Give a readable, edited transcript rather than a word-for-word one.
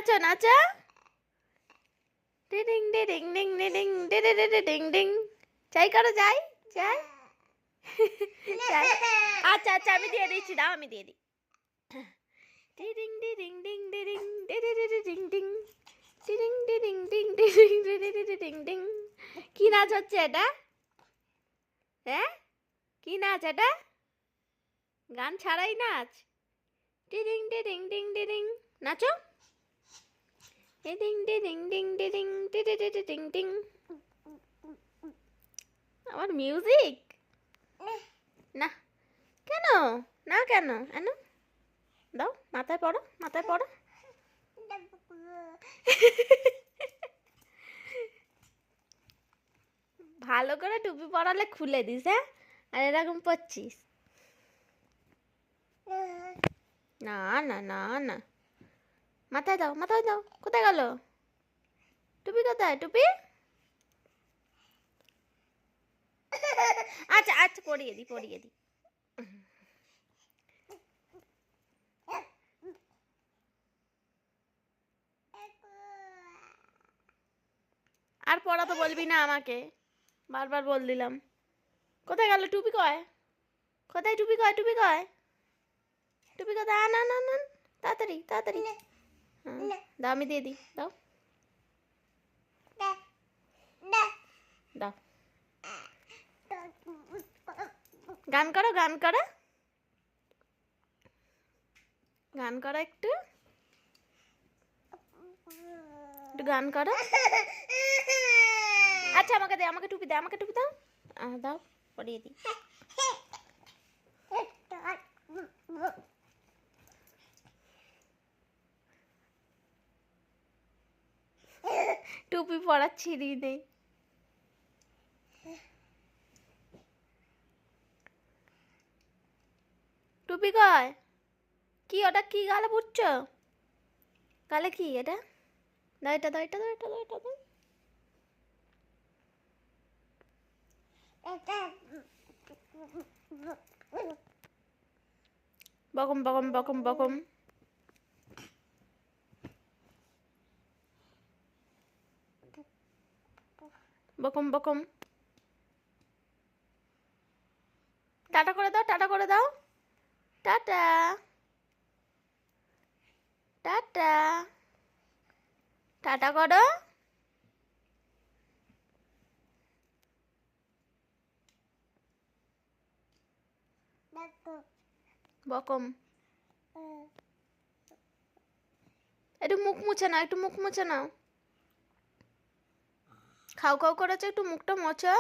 নাচো নাচো। ডিং ডিং ডিং ডিং ডিং ডিং। চাই করো যাই যাই। আচ্ছা আচ্ছা আমি দিয়ে দিচ্ছি, দাও আমি দিয়ে দিই। ডিং ডিং ডিং ডিং ডিং ডিং ডিং ডিং ডিং ডিং ডিং। কি নাচ হচ্ছে এটা? হ্যাঁ কি নাচ এটা? গান ছাড়াই নাচ? ডিং ডিং ডিং ডিং। নাচো। ডিং ডিং ডিং ডিং ডিং ডিং। আমার মিউজিক না কেন? না কেন? এন দাও, মাথায় পড়ো, মাথায় পড়ো। ভালো করে টুপি পরালে খুলে দিস, হ্যাঁ? আর এরকম পরছিস? না না না না, মাথায় দাও, মাথায় দাও। কোথায় গেল টুপি? কোথায় টুপি? আচ্ছা আচ্ছা পরিয়ে দি, পরিয়ে দি। আর পড়া তো বলবি না আমাকে, বারবার বল দিলাম। কোথায় গেল টুপি? কয় কোথায় টুপি? কয় টুপি? কয় টুপি? কোথায়? না না না, তাড়াতাড়ি তাড়াতাড়ি। দাও আমি দিয়ে দিই, দাও দাও। গান করো, গান করো, গান করো, একটু একটু গান করো। আচ্ছা আমাকে দে, আমাকে টুপি দে, আমাকে টুপি দাও। দাও পরিয়ে দিই। টুপি পরার ছিঁড়ি নেই। টুপি কয়? কি ওটা? কি গালে পুড়ছ? গালে কি এটা? দাও এটা, দাও এটা, দাও এটা, দাও এটা, দাও। বকম বকম বকম বকম। বকম বকম। টাটা করে দাও, টাটা করে দাও। টাটা টাটা টাটা করো। বকম। একটু মুখ মুছে নাও, একটু মুখ মুছে নাও। খাও খাও করেছে, একটু মুখটা মোছো।